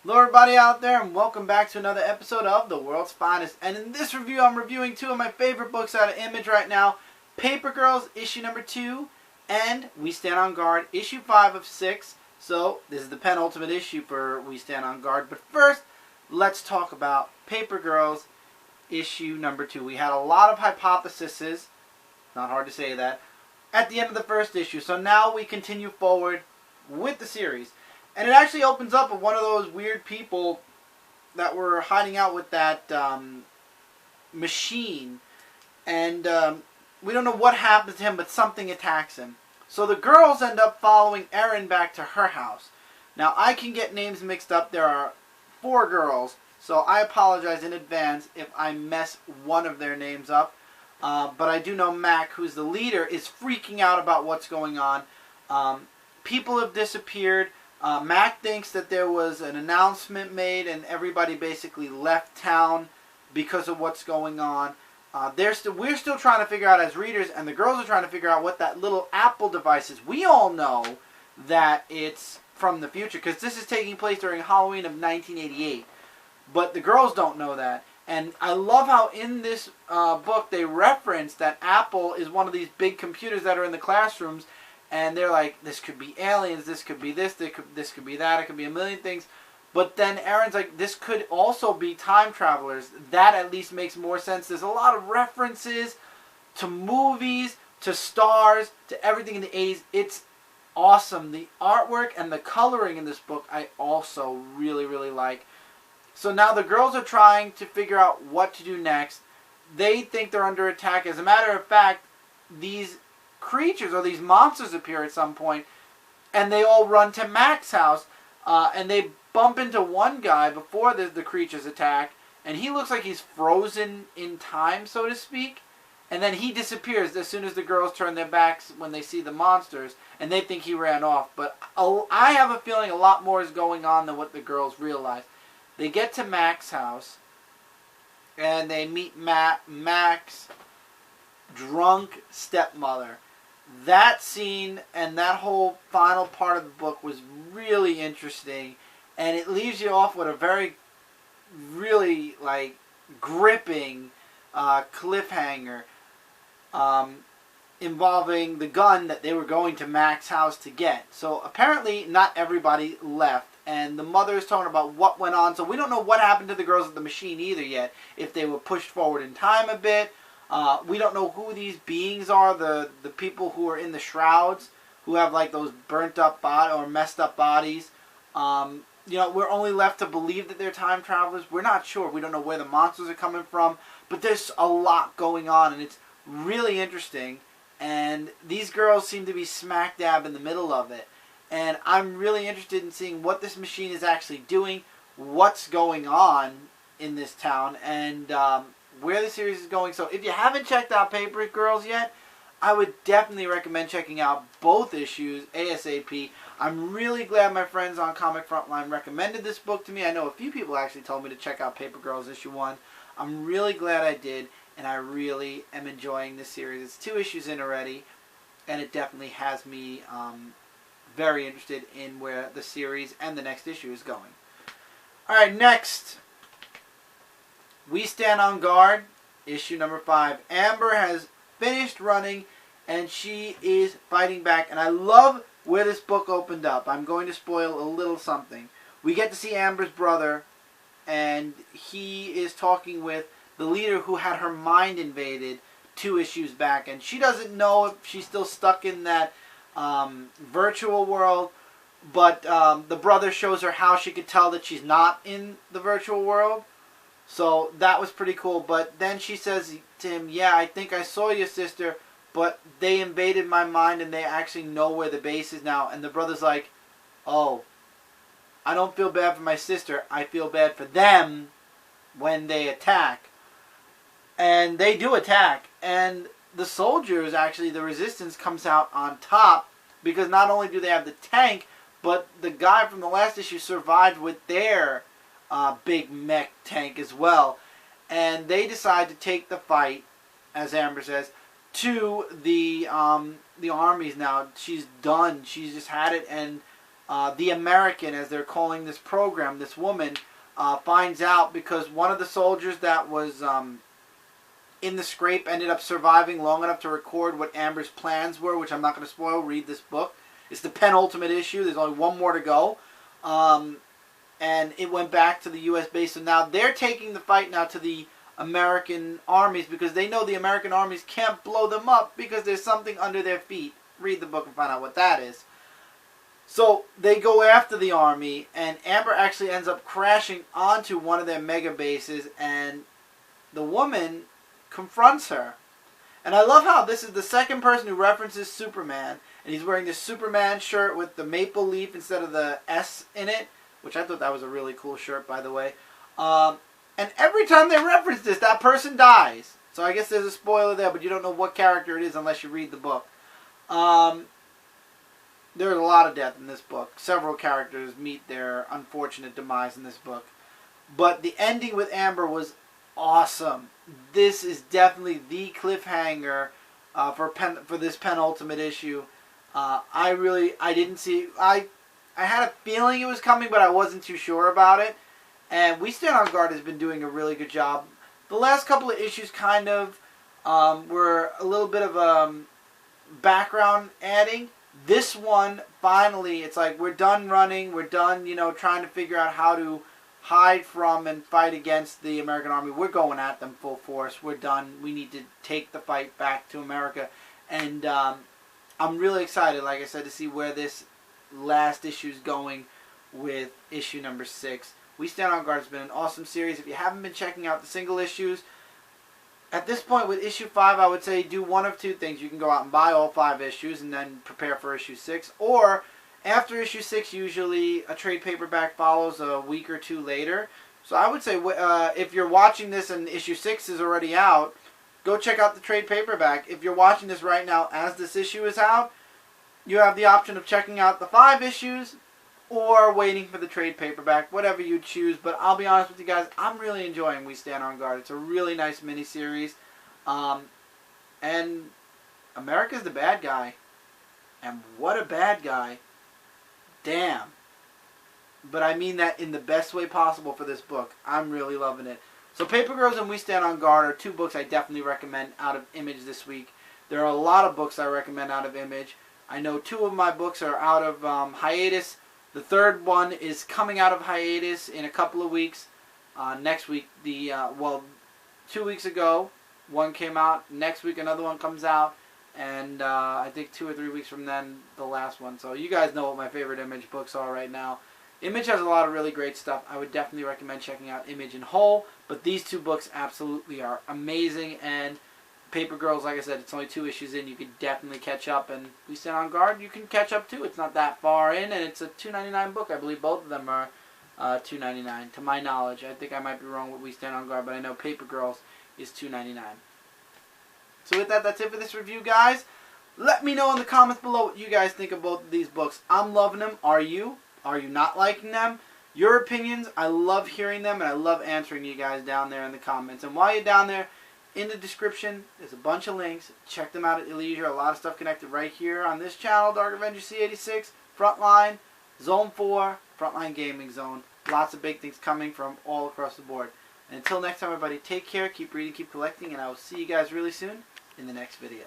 Hello everybody out there, and welcome back to another episode of The World's Finest. And in this review, I'm reviewing two of my favorite books out of Image right now. Paper Girls, issue number 2, and We Stand on Guard, issue 5 of 6. So, this is the penultimate issue for We Stand on Guard. But first, let's talk about Paper Girls, issue number 2. We had a lot of hypotheses, not hard to say that, at the end of the first issue. So now we continue forward with the series. And it actually opens up with one of those weird people that were hiding out with that machine. And we don't know what happens to him, but something attacks him. So the girls end up following Erin back to her house. Now, I can get names mixed up. There are 4 girls. So I apologize in advance if I mess one of their names up. But I do know Mac, who's the leader, is freaking out about what's going on. People have disappeared. Mac thinks that there was an announcement made and everybody basically left town because of what's going on. We're still trying to figure out as readers, and the girls are trying to figure out what that little Apple device is. We all know that it's from the future because this is taking place during Halloween of 1988. But the girls don't know that. And I love how in this book they reference that Apple is one of these big computers that are in the classrooms. And they're like, this could be aliens, this could be this could be that, it could be a million things. But then Erin's like, this could also be time travelers. That at least makes more sense. There's a lot of references to movies, to stars, to everything in the 80s. It's awesome. The artwork and the coloring in this book I also really, really like. So now the girls are trying to figure out what to do next. They think they're under attack. As a matter of fact, these creatures or these monsters appear at some point, and they all run to Mac's house, and they bump into one guy before the creatures attack, and he looks like he's frozen in time, so to speak, and then he disappears as soon as the girls turn their backs when they see the monsters, and they think he ran off. But I have a feeling a lot more is going on than what the girls realize. They get to Mac's house, and they meet Mac's drunk stepmother. That scene and that whole final part of the book was really interesting, and it leaves you off with a very, really, like, gripping cliffhanger involving the gun that they were going to Mac's house to get. So apparently not everybody left, and the mother is talking about what went on, so we don't know what happened to the girls at the machine either yet, if they were pushed forward in time a bit. We don't know who these beings are, the people who are in the shrouds, who have like those burnt up or messed up bodies. We're only left to believe that they're time travelers. We're not sure. We don't know where the monsters are coming from. But there's a lot going on, and it's really interesting. And these girls seem to be smack dab in the middle of it. And I'm really interested in seeing what this machine is actually doing, what's going on in this town, and where the series is going. So if you haven't checked out Paper Girls yet, I would definitely recommend checking out both issues ASAP. I'm really glad my friends on Comic Frontline recommended this book to me. I know a few people actually told me to check out Paper Girls issue 1. I'm really glad I did, and I really am enjoying this series. It's 2 issues in already, and it definitely has me very interested in where the series and the next issue is going. Alright, next, We Stand on Guard, issue number 5. Ember has finished running, and she is fighting back. And I love where this book opened up. I'm going to spoil a little something. We get to see Amber's brother, and he is talking with the leader who had her mind invaded 2 issues back. And she doesn't know if she's still stuck in that virtual world, but the brother shows her how she could tell that she's not in the virtual world. So that was pretty cool. But then she says to him, yeah, I think I saw your sister, but they invaded my mind and they actually know where the base is now. And the brother's like, oh, I don't feel bad for my sister. I feel bad for them when they attack. And they do attack. And the soldiers, actually, the resistance comes out on top, because not only do they have the tank, but the guy from the last issue survived with their big mech tank as well. And they decide to take the fight, as Amber says, to the armies now. She's done. She's just had it, and the American, as they're calling this program, this woman, finds out because one of the soldiers that was in the scrape ended up surviving long enough to record what Amber's plans were, which I'm not going to spoil. Read this book. It's the penultimate issue. There's only one more to go. And it went back to the U.S. base. So now they're taking the fight now to the American armies because they know the American armies can't blow them up because there's something under their feet. Read the book and find out what that is. So they go after the army, and Amber actually ends up crashing onto one of their mega bases, and the woman confronts her. And I love how this is the second person who references Superman, and he's wearing this Superman shirt with the maple leaf instead of the S in it, which I thought that was a really cool shirt, by the way. And every time they reference this, that person dies. So I guess there's a spoiler there, but you don't know what character it is unless you read the book. There's a lot of death in this book. Several characters meet their unfortunate demise in this book. But the ending with Amber was awesome. This is definitely the cliffhanger for this penultimate issue. I didn't see... I had a feeling it was coming, but I wasn't too sure about it. And We Stand on Guard has been doing a really good job. The last couple of issues kind of were a little bit of background adding. This one, finally, it's like we're done running. We're done, trying to figure out how to hide from and fight against the American army. We're going at them full force. We're done. We need to take the fight back to America. And I'm really excited, like I said, to see where this last issue is going with issue number 6. We Stand on Guard has been an awesome series. If you haven't been checking out the single issues, at this point with issue 5, I would say do one of two things. You can go out and buy all 5 issues and then prepare for issue 6. Or, after issue 6, usually a trade paperback follows a week or two later. So I would say if you're watching this and issue 6 is already out, go check out the trade paperback. If you're watching this right now as this issue is out, you have the option of checking out the 5 issues or waiting for the trade paperback, whatever you choose. But I'll be honest with you guys, I'm really enjoying We Stand on Guard. It's a really nice miniseries. And America's the bad guy. And what a bad guy. Damn. But I mean that in the best way possible for this book. I'm really loving it. So Paper Girls and We Stand on Guard are 2 books I definitely recommend out of Image this week. There are a lot of books I recommend out of Image. I know 2 of my books are out of hiatus. The third one is coming out of hiatus in a couple of weeks. Next week, 2 weeks ago, one came out. Next week, another one comes out. And I think 2 or 3 weeks from then, the last one. So you guys know what my favorite Image books are right now. Image has a lot of really great stuff. I would definitely recommend checking out Image in whole. But these 2 books absolutely are amazing. And Paper Girls, like I said, it's only 2 issues in. You could definitely catch up. And We Stand on Guard, you can catch up too. It's not that far in, and it's a $2.99 book. I believe both of them are $2.99, to my knowledge. I think I might be wrong with We Stand on Guard, but I know Paper Girls is $2.99. So with that, that's it for this review, guys. Let me know in the comments below what you guys think of both of these books. I'm loving them. Are you? Are you not liking them? Your opinions, I love hearing them, and I love answering you guys down there in the comments. And while you're down there, in the description, there's a bunch of links. Check them out at your leisure. A lot of stuff connected right here on this channel, Dark Avenger C86, Frontline, Zone 4, Frontline Gaming Zone. Lots of big things coming from all across the board. And until next time, everybody, take care, keep reading, keep collecting, and I will see you guys really soon in the next video.